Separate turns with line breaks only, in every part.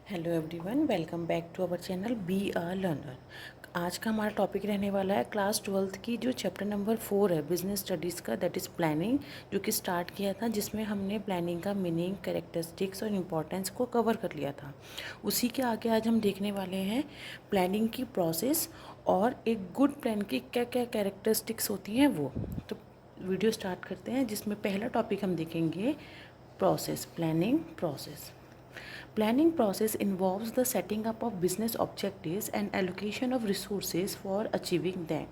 Hello everyone, welcome back to our channel B R learner. आज का हमारा topic रहने वाला है क्लास 12th की जो चैप्टर नंबर 4 है बिजनेस स्टडीज़ का, दैट इज़ प्लानिंग, जो कि स्टार्ट किया था, जिसमें हमने प्लानिंग का मीनिंग, कैरेक्टरिस्टिक्स और इम्पोर्टेंस को कवर कर लिया था। उसी के आगे आज हम देखने वाले हैं प्लानिंग की प्रोसेस और एक गुड प्लान की क्या क्या कैरेक्टरिस्टिक्स होती हैं वो। तो वीडियो स्टार्ट करते हैं, जिसमें पहला टॉपिक हम देखेंगे process, planning process. Planning process involves the setting up of business objectives and allocation of resources for achieving them.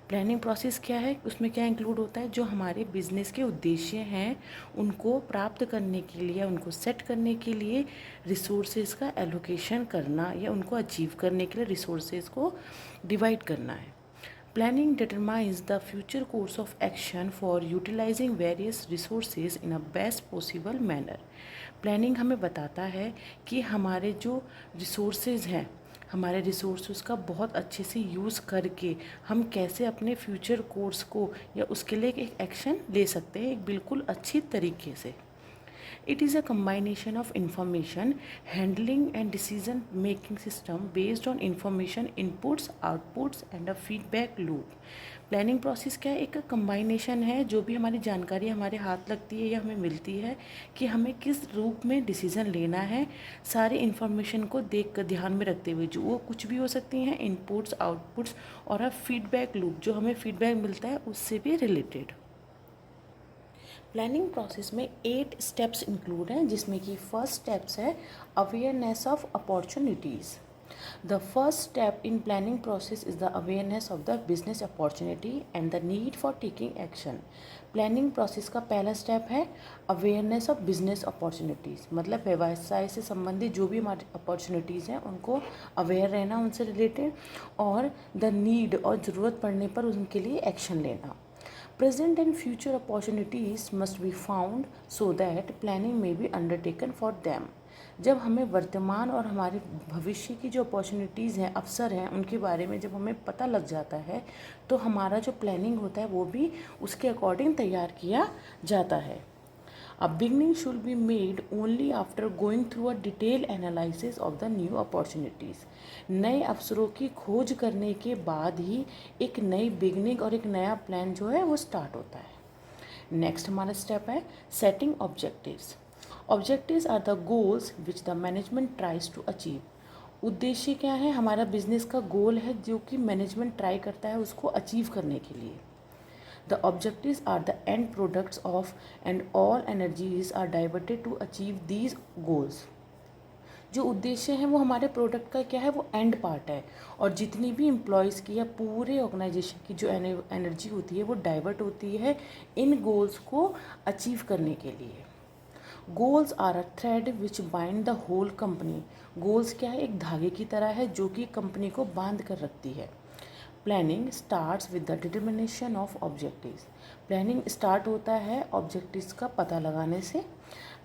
Planning process क्या है, उसमें क्या इंक्लूड होता है, जो हमारे बिजनेस के उद्देश्य हैं उनको प्राप्त करने के लिए, उनको सेट करने के लिए रिसोर्सेज का एलोकेशन करना या उनको अचीव करने के लिए रिसोर्सेज को डिवाइड करना है। Planning determines the future course of action for utilizing various resources in a best possible manner. Planning हमें बताता है कि हमारे जो रिसोर्सेज हैं, हमारे रिसोर्सेज का बहुत अच्छे से यूज़ करके हम कैसे अपने फ्यूचर कोर्स को या उसके लिए एक एक्शन ले सकते हैं एक बिल्कुल अच्छी तरीके से। It is a combination of information handling and decision making system based on information inputs, outputs and a feedback loop. Planning process क्या है, एक कंबाइनेशन है, जो भी हमारी जानकारी हमारे हाथ लगती है या हमें मिलती है कि हमें किस रूप में डिसीज़न लेना है, सारी इन्फॉर्मेशन को देख कर ध्यान में रखते हुए, जो वो कुछ भी हो सकती हैं, इनपुट्स, आउटपुट्स और अ फीडबैक लूप, जो हमें फीडबैक मिलता है उससे भी रिलेटेड। प्लानिंग प्रोसेस में 8 स्टेप्स इंक्लूड हैं, जिसमें कि फर्स्ट स्टेप्स है awareness of opportunities. The first step in planning process is the awareness of the business opportunity and the need for taking action. Planning process का पहला step है awareness of business opportunities, मतलब व्यवसाय से संबंधित जो भी हमारी अपॉर्चुनिटीज़ हैं उनको अवेयर रहना, उनसे रिलेटेड, और द नीड और ज़रूरत पड़ने पर उनके लिए एक्शन लेना। Present and future opportunities must be found so that planning may be undertaken for them. जब हमें वर्तमान और हमारे भविष्य की जो अपॉर्चुनिटीज़ हैं, अवसर हैं, उनके बारे में जब हमें पता लग जाता है तो हमारा जो प्लानिंग होता है वो भी उसके अकॉर्डिंग तैयार किया जाता है। A beginning should be made only after going through a detailed analysis of the new opportunities. नए अवसरों की खोज करने के बाद ही एक नई बिगनिंग और एक नया प्लान जो है वो स्टार्ट होता है। नेक्स्ट हमारा स्टेप है setting objectives. Objectives are the goals which the management tries to achieve. उद्देश्य क्या है, हमारा बिजनेस का गोल है जो कि मैनेजमेंट ट्राई करता है उसको अचीव करने के लिए। The objectives are the end products of and all energies are diverted to achieve these goals. जो उद्देश्य हैं वो हमारे प्रोडक्ट का क्या है, वो एंड पार्ट है, और जितनी भी एम्प्लॉयज़ की या पूरे ऑर्गेनाइजेशन की जो एनर्जी होती है वो डाइवर्ट होती है इन गोल्स को अचीव करने के लिए। Goals are a thread which bind the whole company. Goals क्या है, एक धागे की तरह है जो कि कंपनी को बांध कर रखती है। Planning starts with the determination of objectives. Planning start होता है ऑब्जेक्टिव्स का पता लगाने से।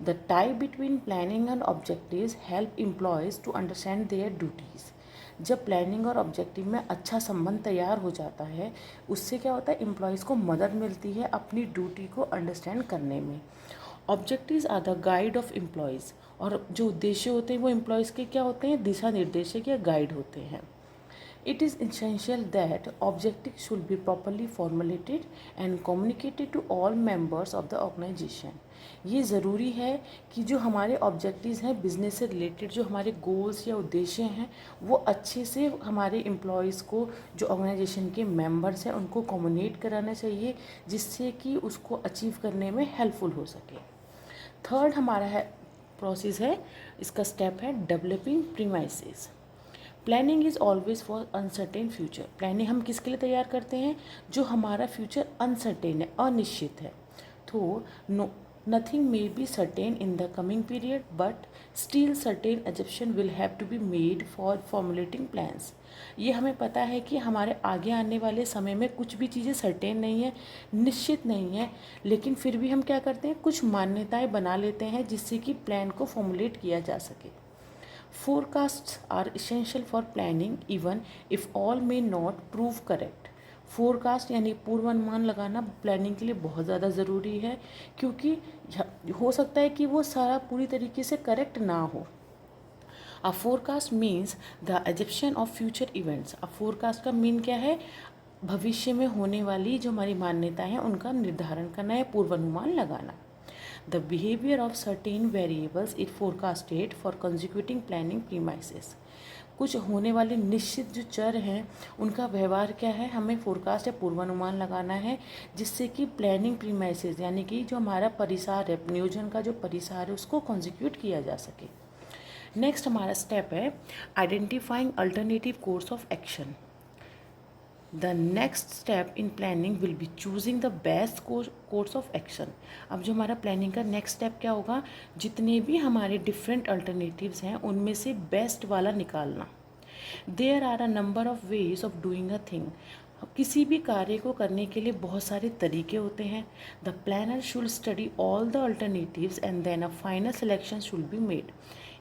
The tie between planning and objectives help employees to understand their duties. जब प्लानिंग और ऑब्जेक्टिव में अच्छा संबंध तैयार हो जाता है, उससे क्या होता है, एम्प्लॉयज़ को मदद मिलती है अपनी ड्यूटी को अंडरस्टैंड करने में। Objectives are the guide of employees, और जो उद्देश्य होते हैं वो एम्प्लॉयज़ के क्या होते हैं, दिशा निर्देशक या गाइड होते हैं। It is essential that objectives should be properly formulated and communicated to all members of the organization. ये ज़रूरी है कि जो हमारे ऑब्जेक्टिव्स हैं बिजनेस से रिलेटेड, जो हमारे गोल्स या उद्देश्य हैं, वो अच्छे से हमारे एम्प्लॉयज़ को, जो ऑर्गेनाइजेशन के मेंबर्स हैं, उनको कम्युनिकेट कराना चाहिए, जिससे कि उसको अचीव करने में हेल्पफुल हो सके। थर्ड हमारा है प्रोसेस है, इसका स्टेप है developing premises. Planning is always for uncertain future. Planning हम किसके लिए तैयार करते हैं, जो हमारा फ्यूचर अनसर्टेन है, अनिश्चित है। तो no nothing may be certain in the coming period, but still certain assumption will have to be made for formulating plans. ये हमें पता है कि हमारे आगे आने वाले समय में कुछ भी चीज़ें सर्टेन नहीं है, निश्चित नहीं है, लेकिन फिर भी हम क्या करते हैं, कुछ मान्यताएं बना लेते हैं जिससे कि प्लान को फॉर्मुलेट किया जा सके। Forecasts are essential for planning even if all may not prove correct. Forecast यानी पूर्वानुमान लगाना प्लानिंग के लिए बहुत ज़्यादा ज़रूरी है, क्योंकि हो सकता है कि वो सारा पूरी तरीके से करेक्ट ना हो। A forecast means the assumption of future events. A forecast का मीन क्या है? भविष्य में होने वाली जो हमारी मान्यताएं हैं उनका निर्धारण करना या पूर्वानुमान लगाना। The behaviour of certain variables it forecasted for constituting planning premises. कुछ होने वाले निश्चित जो चर हैं उनका व्यवहार क्या है, हमें फोरकास्ट या पूर्वानुमान लगाना है, जिससे कि प्लानिंग प्रीमाइसेस यानी कि जो हमारा परिसार है, नियोजन का जो परिसार है उसको कॉन्जिक्यूट किया जा सके। नेक्स्ट हमारा स्टेप है identifying alternative course of action. The next step in planning will be choosing the best course of action. अब जो हमारा प्लानिंग का नेक्स्ट स्टेप क्या होगा, जितने भी हमारे डिफरेंट अल्टरनेटिव्स हैं उनमें से बेस्ट वाला निकालना। There are a number of ways of doing a thing. किसी भी कार्य को करने के लिए बहुत सारे तरीके होते हैं। The planner should study all the alternatives and then a final selection should be made.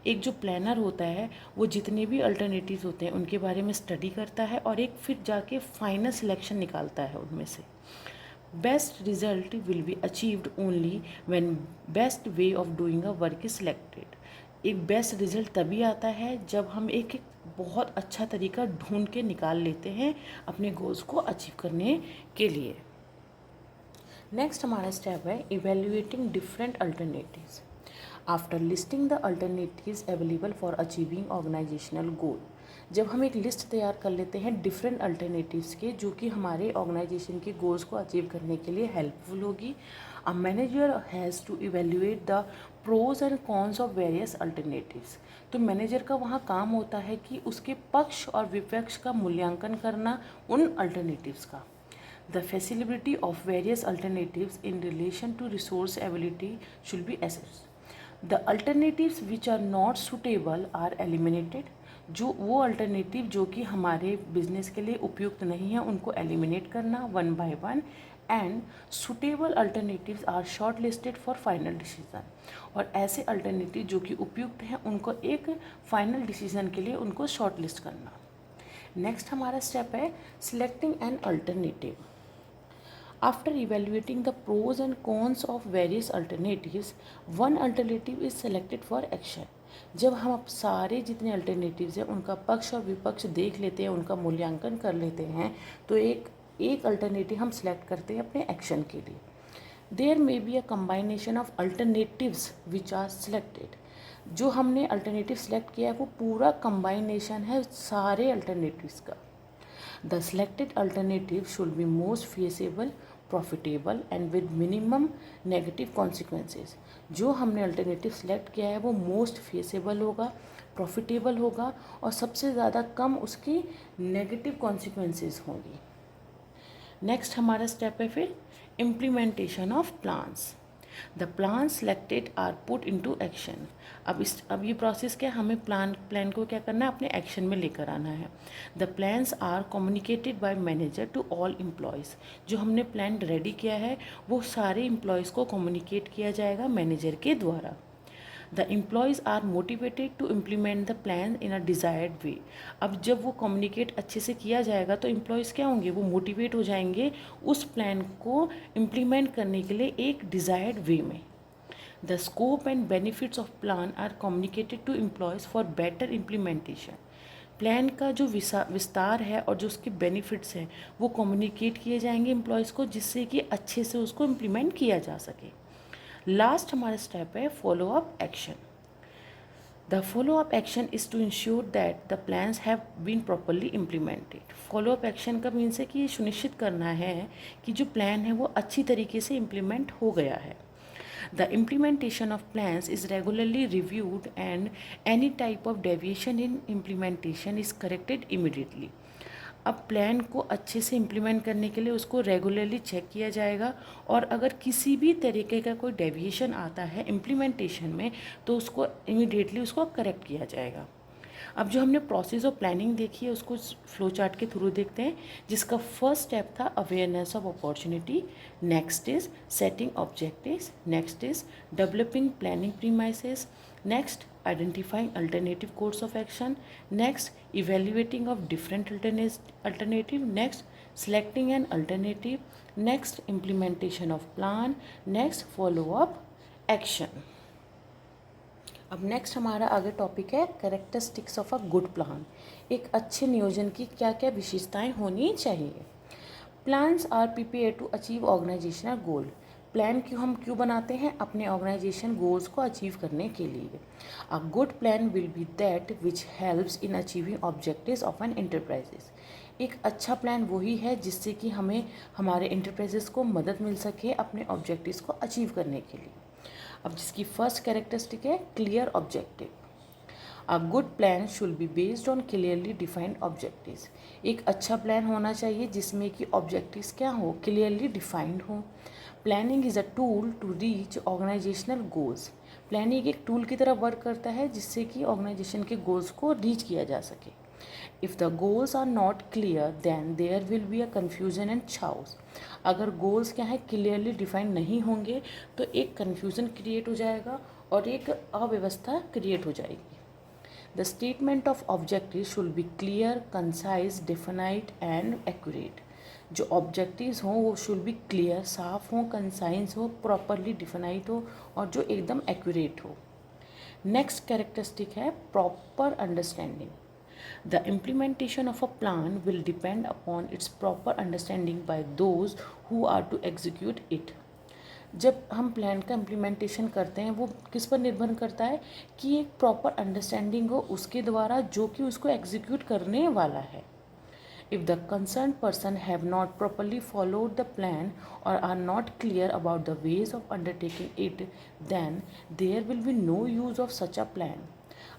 एक जो प्लानर होता है वो जितने भी अल्टरनेटिव्स होते हैं उनके बारे में स्टडी करता है और एक फिर जाके फाइनल सिलेक्शन निकालता है उनमें से। Best result will be achieved only when best way of doing a work is selected. एक बेस्ट रिजल्ट तभी आता है जब हम एक बहुत अच्छा तरीका ढूंढ के निकाल लेते हैं अपने गोल्स को अचीव करने के लिए। नेक्स्ट हमारा स्टेप है evaluating different alternatives. After listing the alternatives available for achieving organisational goal. जब हम एक लिस्ट तैयार कर लेते हैं डिफरेंट अल्टरनेटिव्स के जो कि हमारे ऑर्गेनाइजेशन के गोल्स को अचीव करने के लिए हेल्पफुल होगी, a manager has to evaluate the pros and cons of various alternatives. तो मैनेजर का वहाँ काम होता है कि उसके पक्ष और विपक्ष का मूल्यांकन करना उन अल्टरनेटिव्स का। The feasibility of various alternatives in relation to resource availability should be assessed. The alternatives which are not suitable are eliminated. जो वो अल्टरनेटिव जो कि हमारे बिजनेस के लिए उपयुक्त नहीं है उनको एलिमिनेट करना one by one, and suitable alternatives are shortlisted for final decision. और ऐसे अल्टरनेटिव जो कि उपयुक्त हैं उनको एक फाइनल डिसीजन के लिए उनको शॉर्ट लिस्ट करना। नेक्स्ट हमारा स्टेप है selecting an alternative. After evaluating the pros and cons of various alternatives, one alternative is selected for action. जब हम अब सारे जितने अल्टरनेटिव्स हैं उनका पक्ष और विपक्ष देख लेते हैं, उनका मूल्यांकन कर लेते हैं, तो एक अल्टरनेटिव हम सेलेक्ट करते हैं अपने एक्शन के लिए। There may be a combination of alternatives which are selected. जो हमने अल्टरनेटिव सेलेक्ट किया है वो पूरा कम्बाइनेशन है सारे अल्टरनेटिव्स का। The selected alternative should be most feasible, profitable and with minimum negative consequences. जो हमने अल्टरनेटिव सेलेक्ट किया है वो मोस्ट feasible होगा, प्रॉफिटेबल होगा और सबसे ज़्यादा कम उसकी नेगेटिव कॉन्सिक्वेंसेस होंगी। नेक्स्ट हमारा स्टेप है फिर implementation of plans. The plan selected are put into action. अब ये प्रोसेस क्या, हमें प्लान को क्या करना है, अपने एक्शन में लेकर आना है। The plans are communicated by manager to all employees. जो हमने प्लान रेडी किया है वो सारे एम्प्लॉयज़ को कम्युनिकेट किया जाएगा मैनेजर के द्वारा। The employees are motivated to implement the plan in a desired way. अब जब वो कम्युनिकेट अच्छे से किया जाएगा तो एम्प्लॉयज़ क्या होंगे, वो मोटिवेट हो जाएंगे उस प्लान को इम्प्लीमेंट करने के लिए एक डिज़ायर्ड वे में। The scope and benefits of plan are communicated to employees for better implementation. Plan का जो विस्तार है और जो उसके बेनिफिट्स हैं वो कम्युनिकेट किए जाएंगे एम्प्लॉयज़ को, जिससे कि अच्छे से उसको इम्प्लीमेंट किया जा सके। लास्ट हमारा स्टेप है follow up action. The follow up action is to ensure that the plans have been properly implemented. Follow up action का मीन्स है कि ये सुनिश्चित करना है कि जो प्लान है वो अच्छी तरीके से इम्प्लीमेंट हो गया है। The implementation of plans is regularly reviewed and any type of deviation in implementation is corrected immediately. अब प्लान को अच्छे से इम्प्लीमेंट करने के लिए उसको रेगुलरली चेक किया जाएगा और अगर किसी भी तरीके का कोई डेविएशन आता है इम्प्लीमेंटेशन में तो उसको इमीडिएटली उसको करेक्ट किया जाएगा। अब जो हमने प्रोसेस ऑफ प्लानिंग देखी है उसको फ्लो चार्ट के थ्रू देखते हैं, जिसका फर्स्ट स्टेप था awareness of opportunity, next is setting objectives, next is developing planning premises, next identifying alternative course of action, next evaluating of different alternative, next selecting an alternative, next implementation of plan, next follow up action. अब next हमारा आगे topic है characteristics of a good plan. एक अच्छे नियोजन की क्या क्या विशेषताएं होनी चाहिए। Plans are prepare to achieve organisational goal. Plan हम क्यों बनाते हैं? अपने ऑर्गेनाइजेशन गोल्स को अचीव करने के लिए। A good plan will be that which helps in achieving objectives of an enterprises. एक अच्छा प्लान वही है जिससे कि हमें हमारे इंटरप्राइजेस को मदद मिल सके अपने ऑब्जेक्टिव्स को अचीव करने के लिए। अब जिसकी फर्स्ट कैरेक्टरिस्टिक है clear objective. A good plan should be based on clearly defined objectives. एक अच्छा प्लान होना चाहिए जिसमें कि ऑब्जेक्टिव्स क्या हो, क्लियरली डिफाइंड हो। Planning is a tool to reach organisational goals. Planning एक टूल की तरह वर्क करता है जिससे कि ऑर्गेनाइजेशन के गोल्स को रीच किया जा सके। If the goals are not clear then there will be a confusion and chaos। अगर गोल्स क्या है क्लियरली डिफाइंड नहीं होंगे तो एक कन्फ्यूज़न क्रिएट हो जाएगा और एक अव्यवस्था क्रिएट हो जाएगी। The statement of objective should be clear, concise, defined and accurate. जो ऑब्जेक्टिव्स हों वो शुड बी क्लियर, साफ हों, कंसाइज हो, प्रॉपरली डिफाइंड हो और जो एकदम एक्यूरेट हो। नेक्स्ट कैरेक्टरिस्टिक है proper understanding. The implementation of a plan will depend upon its proper understanding by those who are to execute it। जब हम प्लान का इम्प्लीमेंटेशन करते हैं वो किस पर निर्भर करता है कि एक प्रॉपर अंडरस्टैंडिंग हो उसके द्वारा जो कि उसको एग्जीक्यूट करने वाला है। If the concerned person have not properly followed the plan or are not clear about the ways of undertaking it, then there will be no use of such a plan।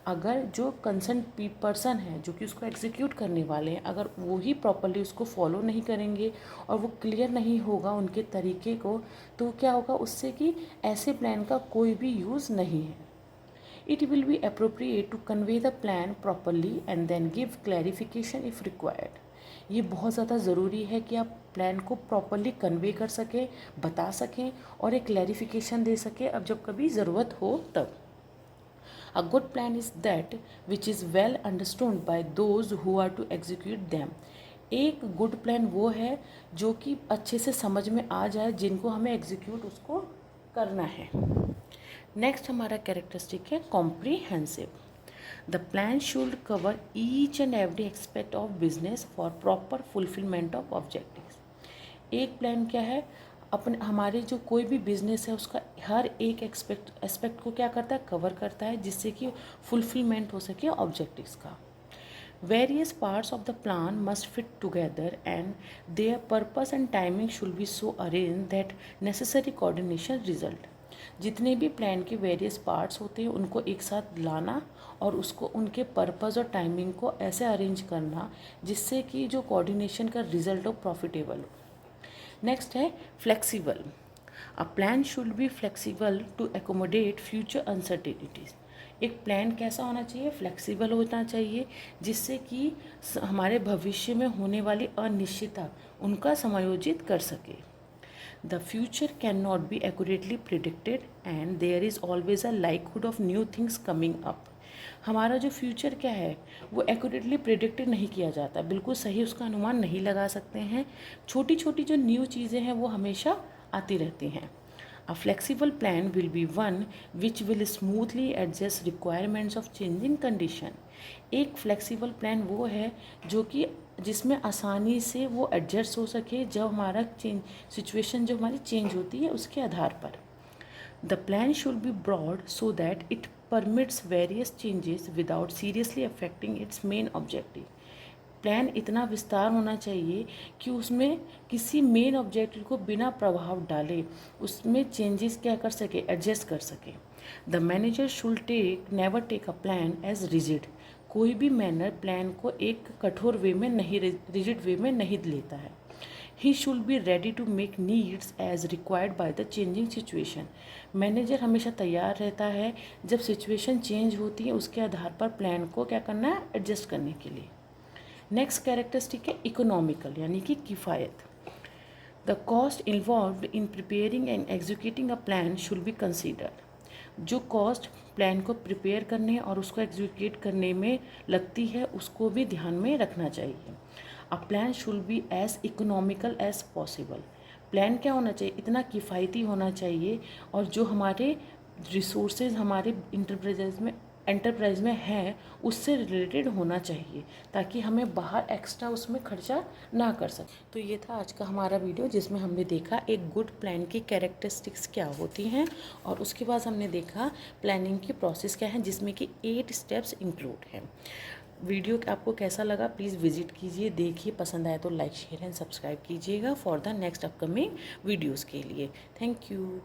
अगर जो concern person है जो कि उसको execute करने वाले हैं अगर वो ही प्रॉपरली उसको फॉलो नहीं करेंगे और वो क्लियर नहीं होगा उनके तरीके को तो क्या होगा उससे कि ऐसे प्लान का कोई भी यूज़ नहीं है। It will be appropriate to convey the plan properly and then give clarification if required। ये बहुत ज़्यादा ज़रूरी है कि आप प्लान को प्रॉपरली कन्वे कर सकें, बता सकें और एक क्लैरिफिकेशन दे सकें अब जब कभी ज़रूरत हो तब। A good plan is that which is well understood by those who are to execute them। एक गुड प्लान वो है जो कि अच्छे से समझ में आ जाए जिनको हमें एग्जीक्यूट उसको करना है। नेक्स्ट हमारा कैरेक्टरिस्टिक है comprehensive. The plan should cover each and every expect of business for proper fulfilment of objectives. एक प्लान क्या है अपने हमारे जो कोई भी बिजनेस है उसका हर एक एस्पेक्ट को क्या करता है कवर करता है जिससे कि फुलफिलमेंट हो सके ऑब्जेक्टिव्स का। Various parts of the plan must fit together and their purpose and timing should be so arranged that necessary coordination result। जितने भी प्लान के वेरियस पार्ट्स होते हैं उनको एक साथ लाना और उसको उनके पर्पस और टाइमिंग को ऐसे अरेंज करना जिससे कि जो कोऑर्डिनेशन का रिजल्ट हो प्रॉफिटेबल हो। नेक्स्ट है flexible. A plan should be flexible to accommodate future uncertainties. एक प्लान कैसा होना चाहिए फ्लेक्सिबल होना चाहिए जिससे कि हमारे भविष्य में होने वाली अनिश्चितता उनका समायोजित कर सके। The future can not be accurately predicted and there is always a likelihood of new things coming up. हमारा जो फ्यूचर क्या है वो एक्यूरेटली प्रिडिक्ट नहीं किया जाता, बिल्कुल सही उसका अनुमान नहीं लगा सकते हैं। छोटी छोटी जो न्यू चीज़ें हैं वो हमेशा आती रहती हैं। A flexible plan will be one which will smoothly adjust requirements of changing condition। एक फ्लेक्सिबल प्लान वो है जो कि जिसमें आसानी से वो एडजस्ट हो सके जब हमारा सिचुएशन जो हमारी चेंज होती है उसके आधार पर। The plan should be broad so that it permits various changes without seriously affecting its main objective. Plan इतना विस्तार होना चाहिए कि उसमें किसी मेन ऑब्जेक्टिव को बिना प्रभाव डाले उसमें चेंजेस क्या कर सके एडजस्ट कर सके। The manager should never take a plan as rigid. कोई भी मैनर प्लान को एक कठोर वे में नहीं रिजिड वे में नहीं लेता है। He should be ready to make needs as required by the changing situation. Manager हमेशा तैयार रहता है जब सिचुएशन चेंज होती है उसके आधार पर प्लान को क्या करना है एडजस्ट करने के लिए। नेक्स्ट कैरेक्टरिस्टिक है इकोनॉमिकल यानी कि किफ़ायत। The cost involved in preparing and executing a plan should be considered. जो कॉस्ट प्लान को प्रिपेयर करने और उसको एग्जीक्यूट करने में लगती है उसको भी ध्यान में रखना चाहिए। A plan should be as economical as possible. Plan क्या होना चाहिए इतना किफ़ायती होना चाहिए और जो हमारे रिसोर्सेज हमारे एंटरप्राइज में है उससे रिलेटेड होना चाहिए, ताकि हमें बाहर एक्स्ट्रा उसमें खर्चा ना कर सके। तो ये था आज का हमारा वीडियो, जिसमें हमने देखा एक गुड प्लान की कैरेक्टरिस्टिक्स क्या होती हैं, और उसके बाद हमने देखा प्लानिंग की प्रोसेस क्या है, जिसमें कि 8 स्टेप्स इंक्लूड हैं। वीडियो आपको कैसा लगा प्लीज़ विजिट कीजिए, देखिए, पसंद आए तो लाइक शेयर एंड सब्सक्राइब कीजिएगा for the next upcoming videos के लिए। Thank you.